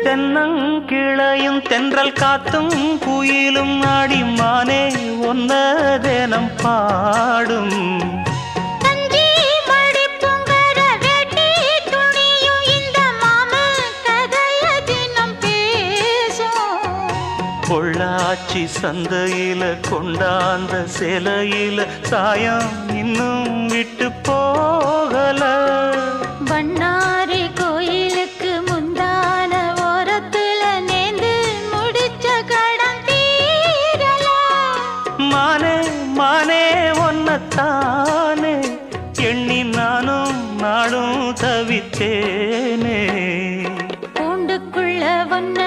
தென்னங்கிளையும் தென்றல் காத்தும் குயிலும் ஆடிமானே ஒன்ன தினம் பாடும் பொள்ளாச்சி சந்தையில கொண்டாந்த சிலையில சாயம் இன்னும் விட்டு போகல பண்ணாரி கோயிலுக்கு முந்தான ஓரத்துல நேந்து முடிச்ச கடன் தீரல மானே மானே ஒன்னத்தானே எண்ணி நானும் நாடும் தவித்தேனே கூண்டுக்குள்ள ஒன்ன